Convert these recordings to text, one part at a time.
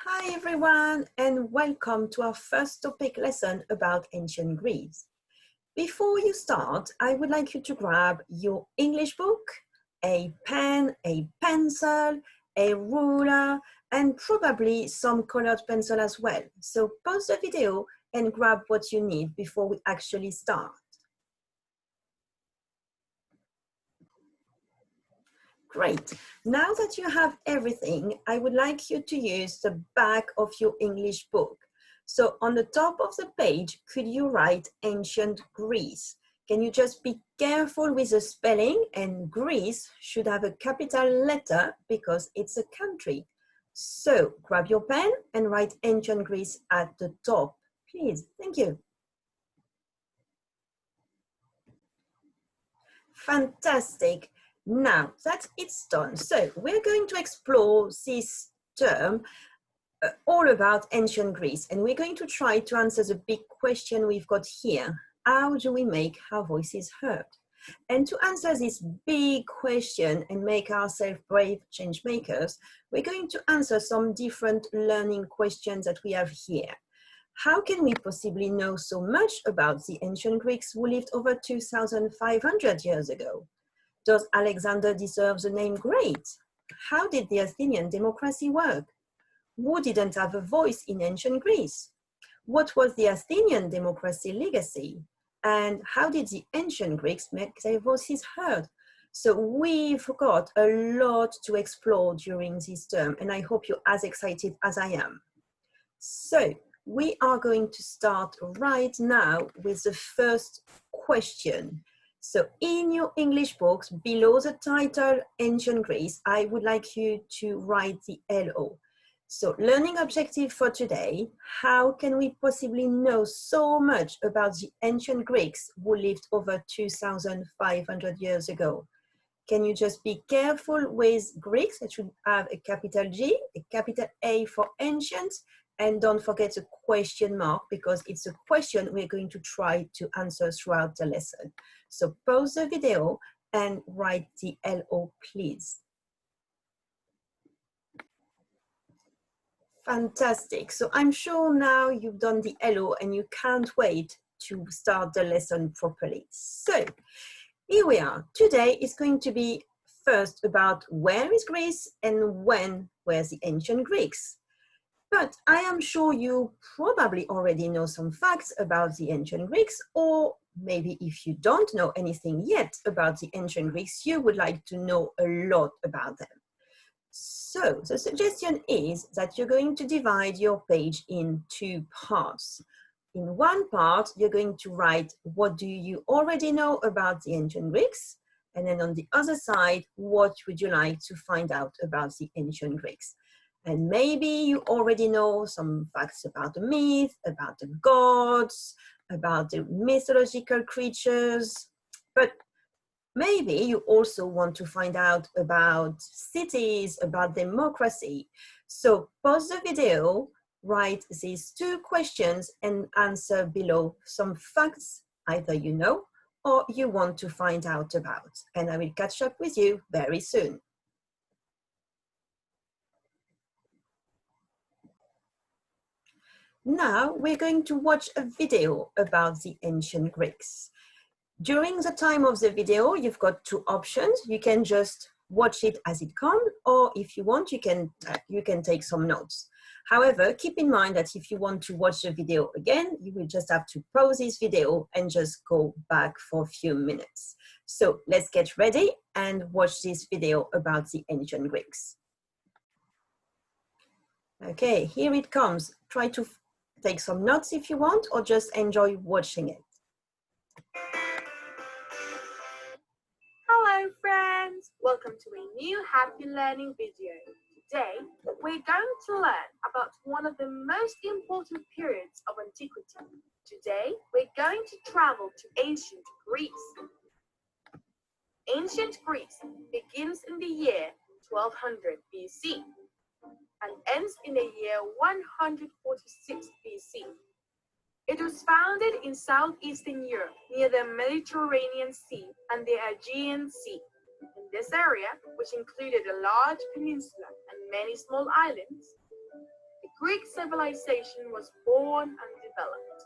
Hi everyone, and welcome to our first topic lesson about ancient Greece. Before you start, I would like you to grab your English book, a pen, a pencil, a ruler, and probably some colored pencil as well. So pause the video and grab what you need before we actually start. Great. Now that you have everything, I would like you to use the back of your English book. So on the top of the page, could you write ancient Greece? Can you just be careful with the spelling? And Greece should have a capital letter because it's a country. So grab your pen and write ancient Greece at the top, please. Thank you. Fantastic. Now that it's done, so we're going to explore this term all about ancient Greece, and we're going to try to answer the big question we've got here. How do we make our voices heard? And to answer this big question and make ourselves brave change makers, we're going to answer some different learning questions that we have here. How can we possibly know so much about the ancient Greeks who lived over 2,500 years ago? Does Alexander deserve the name Great? How did the Athenian democracy work? Who didn't have a voice in ancient Greece? What was the Athenian democracy legacy? And how did the ancient Greeks make their voices heard? So we've got a lot to explore during this term, and I hope you're as excited as I am. So we are going to start right now with the first question. So in your English books, below the title Ancient Greece, I would like you to write the LO. So learning objective for today, how can we possibly know so much about the ancient Greeks who lived over 2,500 years ago? Can you just be careful with Greeks? It should have a capital G, a capital A for ancient, and don't forget a question mark because it's a question we're going to try to answer throughout the lesson. So pause the video and write the LO, please. Fantastic. So I'm sure now you've done the LO and you can't wait to start the lesson properly. So here we are. Today is going to be first about where is Greece and when were the ancient Greeks. But I am sure you probably already know some facts about the ancient Greeks, or maybe if you don't know anything yet about the ancient Greeks, you would like to know a lot about them. So the suggestion is that you're going to divide your page in two parts. In one part, you're going to write, what do you already know about the ancient Greeks? And then on the other side, what would you like to find out about the ancient Greeks? And maybe you already know some facts about the myth, about the gods, about the mythological creatures, but maybe you also want to find out about cities, about democracy. So pause the video, write these two questions and answer below some facts either you know or you want to find out about. And I will catch up with you very soon. Now we're going to watch a video about the ancient Greeks. During the time of the video, you've got two options. You can just watch it as it comes, or if you want, you can take some notes. However, keep in mind that if you want to watch the video again, you will just have to pause this video and just go back for a few minutes. So let's get ready and watch this video about the ancient Greeks. Okay, here it comes. Try to take some notes if you want, or just enjoy watching it. Hello friends! Welcome to a new Happy Learning video. Today, we're going to learn about one of the most important periods of antiquity. Today, we're going to travel to ancient Greece. Ancient Greece begins in the year 1200 BC and ends in the year 146 BC. It was founded in southeastern Europe near the Mediterranean Sea and the Aegean Sea. In this area, which included a large peninsula and many small islands, the Greek civilization was born and developed.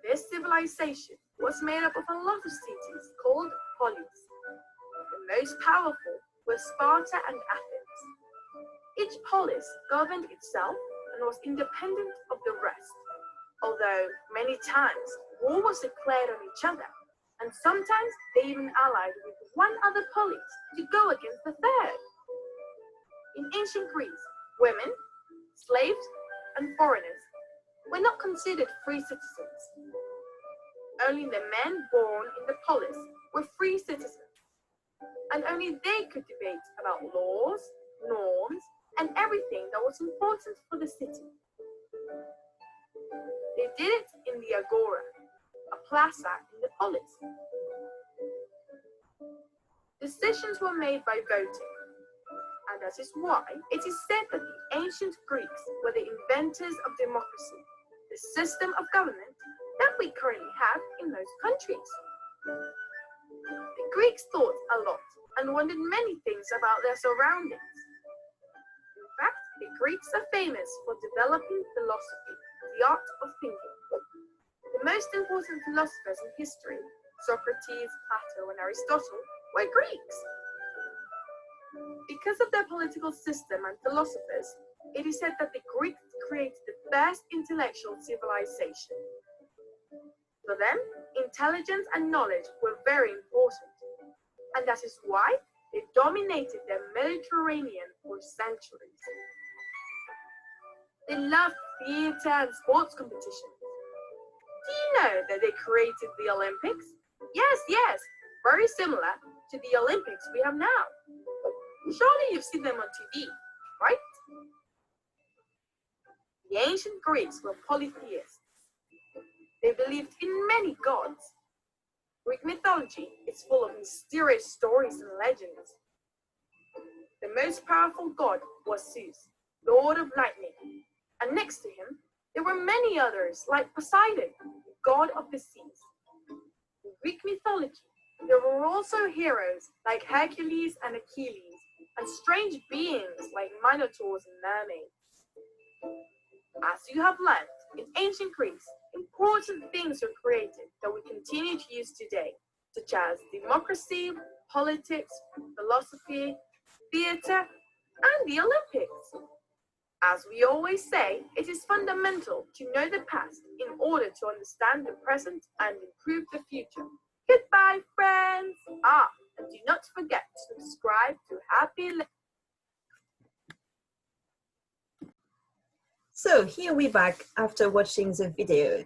This civilization was made up of a lot of cities called polis. The most powerful were Sparta and Athens. Each polis governed itself and was independent of the rest, although many times war was declared on each other, and sometimes they even allied with one other polis to go against the third. In ancient Greece, women, slaves, and foreigners were not considered free citizens. Only the men born in the polis were free citizens, and only they could debate about laws, norms, and everything that was important for the city. They did it in the agora, a plaza in the polis. Decisions were made by voting, and that is why it is said that the ancient Greeks were the inventors of democracy, the system of government that we currently have in most countries. The Greeks thought a lot and wondered many things about their surroundings. In fact, the Greeks are famous for developing philosophy, the art of thinking. The most important philosophers in history, Socrates, Plato, and Aristotle, were Greeks. Because of their political system and philosophers, it is said that the Greeks created the first intellectual civilization. For them, intelligence and knowledge were very important, and that is why they dominated the Mediterranean for centuries. They loved theatre and sports competitions. Do you know that they created the Olympics? Yes, very similar to the Olympics we have now. Surely you've seen them on TV, right? The ancient Greeks were polytheists. They believed in many gods. Greek mythology is full of mysterious stories and legends. The most powerful god was Zeus, lord of lightning, and next to him there were many others like Poseidon, god of the seas. In Greek mythology, there were also heroes like Hercules and Achilles, and strange beings like minotaurs and mermaids. As you have learned, in ancient Greece, important things were created that we continue to use today, such as democracy, politics, philosophy, theatre, and the Olympics. As we always say, it is fundamental to know the past in order to understand the present and improve the future. Goodbye, friends! And do not forget to subscribe to Happy Learning. So here we're back after watching the video.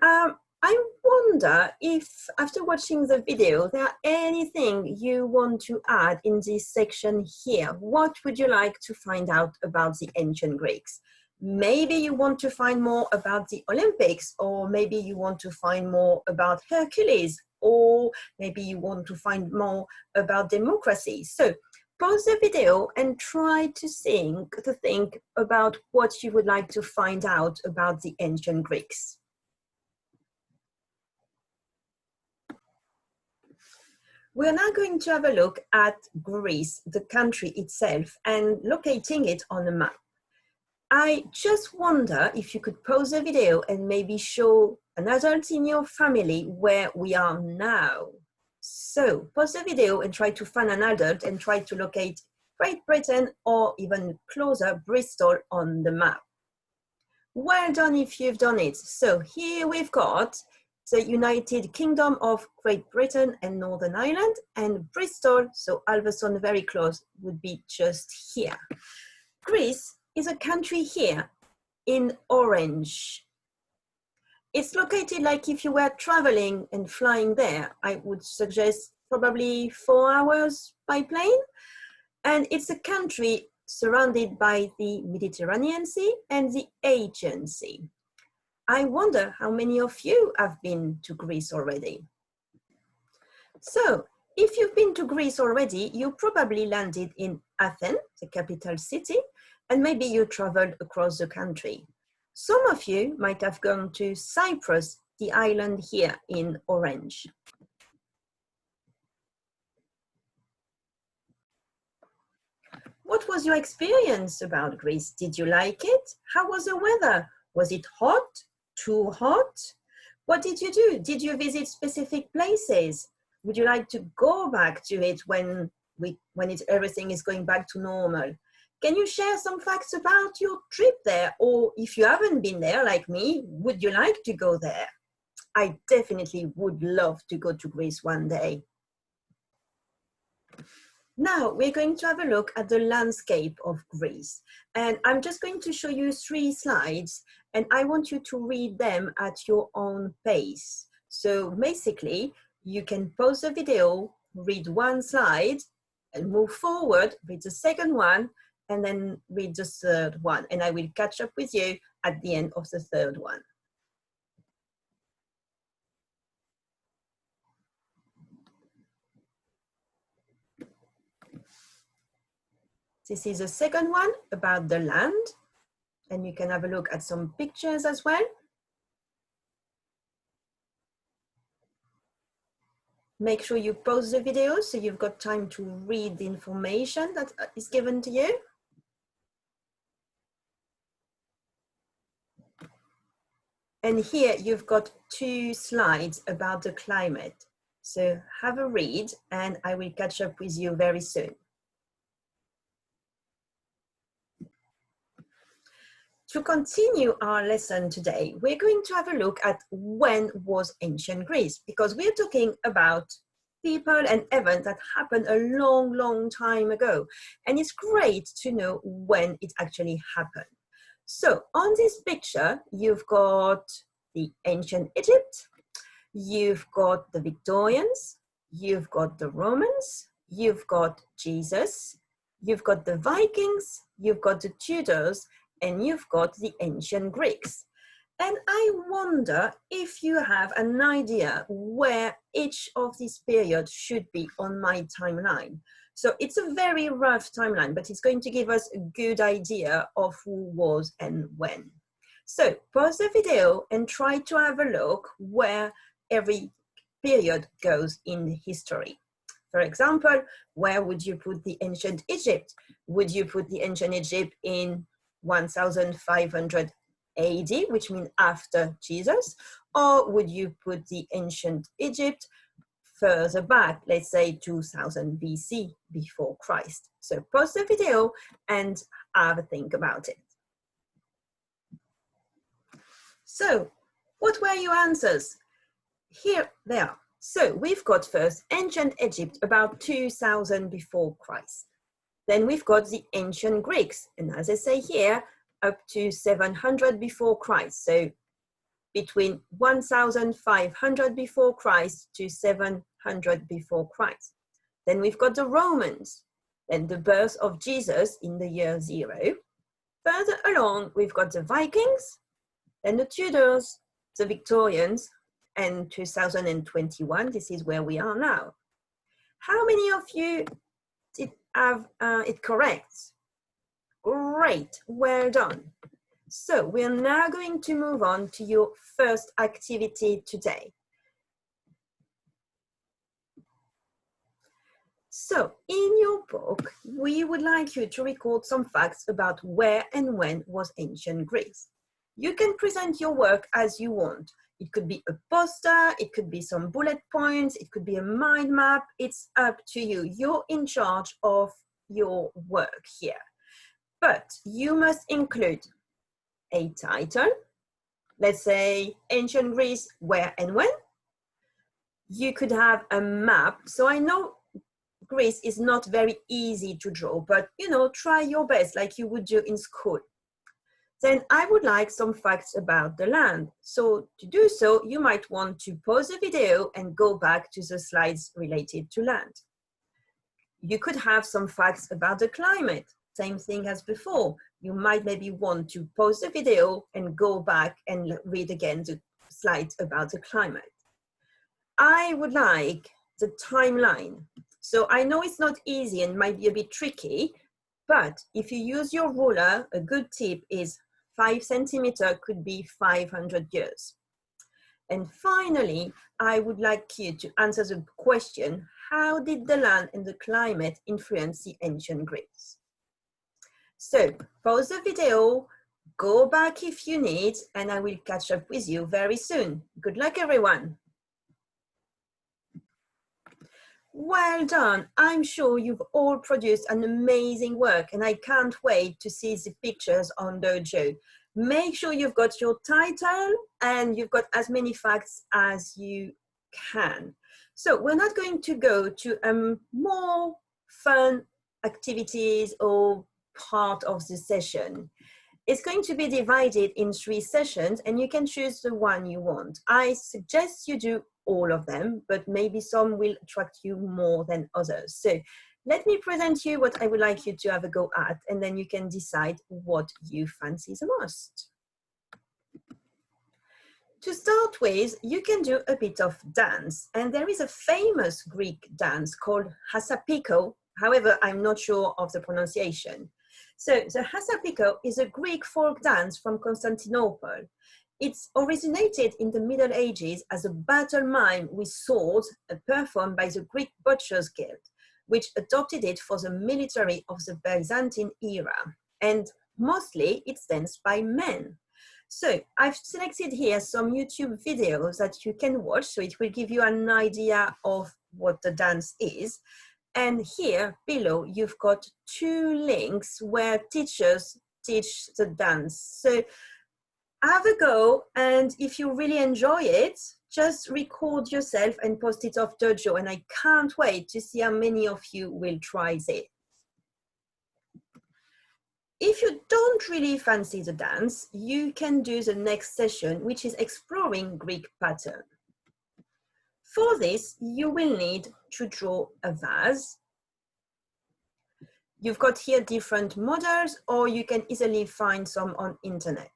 I wonder if after watching the video, there are anything you want to add in this section here. What would you like to find out about the ancient Greeks? Maybe you want to find more about the Olympics, or maybe you want to find more about Hercules, or maybe you want to find more about democracy. So pause the video and try to think about what you would like to find out about the ancient Greeks. We're now going to have a look at Greece, the country itself, and locating it on a map. I just wonder if you could pause the video and maybe show an adult in your family where we are now. So pause the video and try to find an adult and try to locate Great Britain, or even closer, Bristol on the map. Well done if you've done it. So here we've got the United Kingdom of Great Britain and Northern Ireland, and Bristol, so Alveston very close, would be just here. Greece is a country here in orange. It's located like if you were traveling and flying there, I would suggest probably 4 hours by plane. And it's a country surrounded by the Mediterranean Sea and the Aegean Sea. I wonder how many of you have been to Greece already. So if you've been to Greece already, you probably landed in Athens, the capital city, and maybe you traveled across the country. Some of you might have gone to Cyprus, the island here in orange. what was your experience about Greece? Did you like it? How was the weather? Was it hot? Too hot? What did you do? Did you visit specific places? Would you like to go back to it when everything is going back to normal? Can you share some facts about your trip there? Or if you haven't been there like me, would you like to go there? I definitely would love to go to Greece one day. Now we're going to have a look at the landscape of Greece. And I'm just going to show you 3 slides, and I want you to read them at your own pace. So basically, you can pause the video, read 1 slide, and move forward, read the second one, and then read the third one. And I will catch up with you at the end of the third one. This is the second one about the land, and you can have a look at some pictures as well. Make sure you pause the video so you've got time to read the information that is given to you. And here you've got 2 slides about the climate. So have a read, and I will catch up with you very soon. To continue our lesson today, we're going to have a look at when was ancient Greece, because we're talking about people and events that happened a long, long time ago. And it's great to know when it actually happened. So on this picture, you've got the ancient Egypt, you've got the Victorians, you've got the Romans, you've got Jesus, you've got the Vikings, you've got the Tudors, and you've got the ancient Greeks. And I wonder if you have an idea where each of these periods should be on my timeline. So it's a very rough timeline, but it's going to give us a good idea of who was and when. So pause the video and try to have a look where every period goes in history. For example, where would you put the ancient Egypt? Would you put the ancient Egypt in 1500 AD, which means after Jesus? Or would you put the ancient Egypt further back, let's say 2000 BC, before Christ? So pause the video and have a think about it. So what were your answers? Here they are. So we've got first ancient Egypt, about 2000 before Christ. Then we've got the ancient Greeks, and as I say here, up to 700 before Christ. So between 1500 before Christ to 700 before Christ. Then we've got the Romans, then the birth of Jesus in the year 0. Further along, we've got the Vikings, then the Tudors, the Victorians, and 2021, this is where we are now. How many of you did have it correct? Great, well done. So we're now going to move on to your first activity today. So in your book, we would like you to record some facts about where and when was ancient Greece. You can present your work as you want. It could be a poster, it could be some bullet points, it could be a mind map. It's up to you. You're in charge of your work here. But you must include a title, let's say ancient Greece, where and when. You could have a map. So I know Greece is not very easy to draw, but you know, try your best like you would do in school. Then I would like some facts about the land. So to do so, you might want to pause the video and go back to the slides related to land. You could have some facts about the climate. Same thing as before. You might maybe want to pause the video and go back and read again the slides about the climate. I would like the timeline. So I know it's not easy and might be a bit tricky, but if you use your ruler, a good tip is 5 centimeters could be 500 years. And finally, I would like you to answer the question, how did the land and the climate influence the ancient Greeks? So pause the video, go back if you need, and I will catch up with you very soon. Good luck, everyone. Well done. I'm sure you've all produced an amazing work, and I can't wait to see the pictures on Dojo. Make sure you've got your title and you've got as many facts as you can. So we're not going to go to more fun activities or part of the session. It's going to be divided in 3 sessions, and you can choose the one you want. I suggest you do all of them, but maybe some will attract you more than others. So let me present you what I would like you to have a go at, and then you can decide what you fancy the most. To start with, you can do a bit of dance, and there is a famous Greek dance called hasapiko. However, I'm not sure of the pronunciation. So the hasapiko is a Greek folk dance from Constantinople. It's originated in the Middle Ages as a battle mime with swords performed by the Greek Butchers Guild, which adopted it for the military of the Byzantine era. And mostly it's danced by men. So I've selected here some YouTube videos that you can watch, so it will give you an idea of what the dance is. And here below, you've got 2 links where teachers teach the dance. So have a go, and if you really enjoy it, just record yourself and post it off Dojo, and I can't wait to see how many of you will try it. If you don't really fancy the dance, you can do the next session, which is exploring Greek pattern. For this, you will need to draw a vase. You've got here different models, or you can easily find some on internet.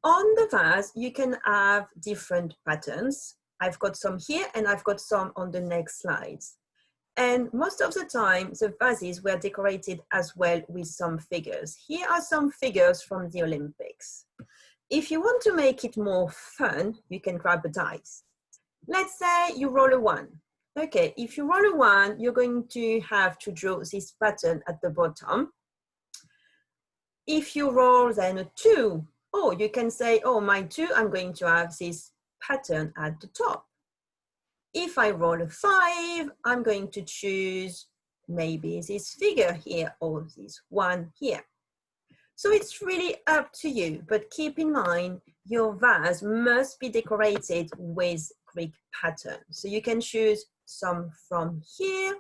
On the vase, you can have different patterns. I've got some here, and I've got some on the next slides. And most of the time, the vases were decorated as well with some figures. Here are some figures from the Olympics. If you want to make it more fun, you can grab a dice. Let's say you roll a 1. Okay, if you roll a 1, you're going to have to draw this pattern at the bottom. If you roll then a 2, oh, you can say, oh, my 2, I'm going to have this pattern at the top. If I roll a 5, I'm going to choose maybe this figure here or this one here. So it's really up to you, but keep in mind your vase must be decorated with Greek pattern. So you can choose some from here,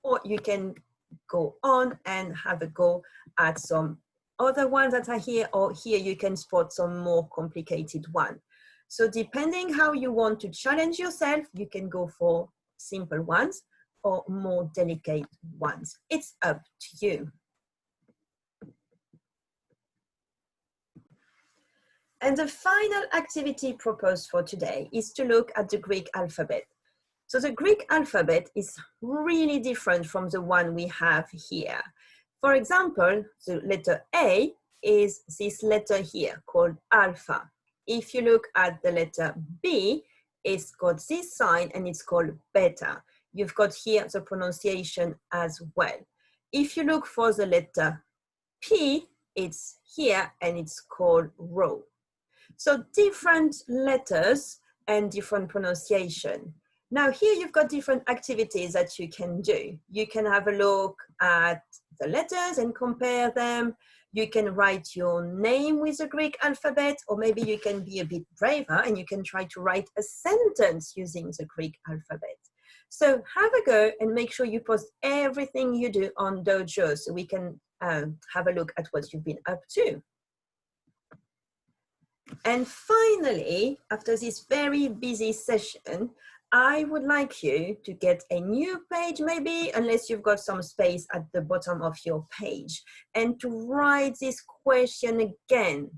or you can go on and have a go at some other ones that are here, or here you can spot some more complicated one. So depending how you want to challenge yourself, you can go for simple ones or more delicate ones. It's up to you. And the final activity proposed for today is to look at the Greek alphabet. So the Greek alphabet is really different from the one we have here. For example, the letter A is this letter here called alpha. If you look at the letter B, it's got this sign and it's called beta. You've got here the pronunciation as well. If you look for the letter P, it's here and it's called rho. So different letters and different pronunciation. Now here you've got different activities that you can do. You can have a look at the letters and compare them. You can write your name with the Greek alphabet, or maybe you can be a bit braver and you can try to write a sentence using the Greek alphabet. So have a go and make sure you post everything you do on Dojo so we can have a look at what you've been up to. And finally, after this very busy session, I would like you to get a new page maybe, unless you've got some space at the bottom of your page, and to write this question again.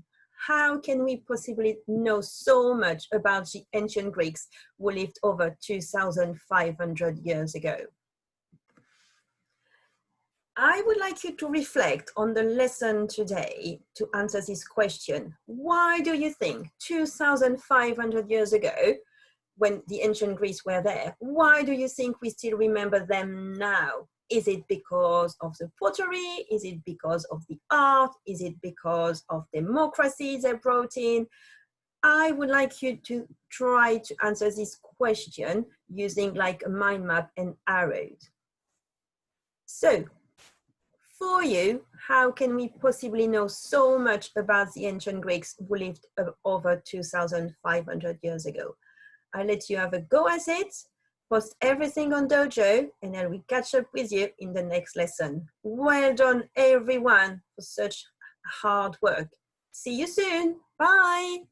How can we possibly know so much about the ancient Greeks who lived over 2,500 years ago? I would like you to reflect on the lesson today to answer this question. Why do you think 2,500 years ago, when the ancient Greeks were there, why do you think we still remember them now? Is it because of the pottery? Is it because of the art? Is it because of democracy they brought in? I would like you to try to answer this question using like a mind map and arrows. So for you, how can we possibly know so much about the ancient Greeks who lived over 2,500 years ago? I'll let you have a go at it. Post everything on Dojo, and I will catch up with you in the next lesson. Well done, everyone, for such hard work. See you soon. Bye.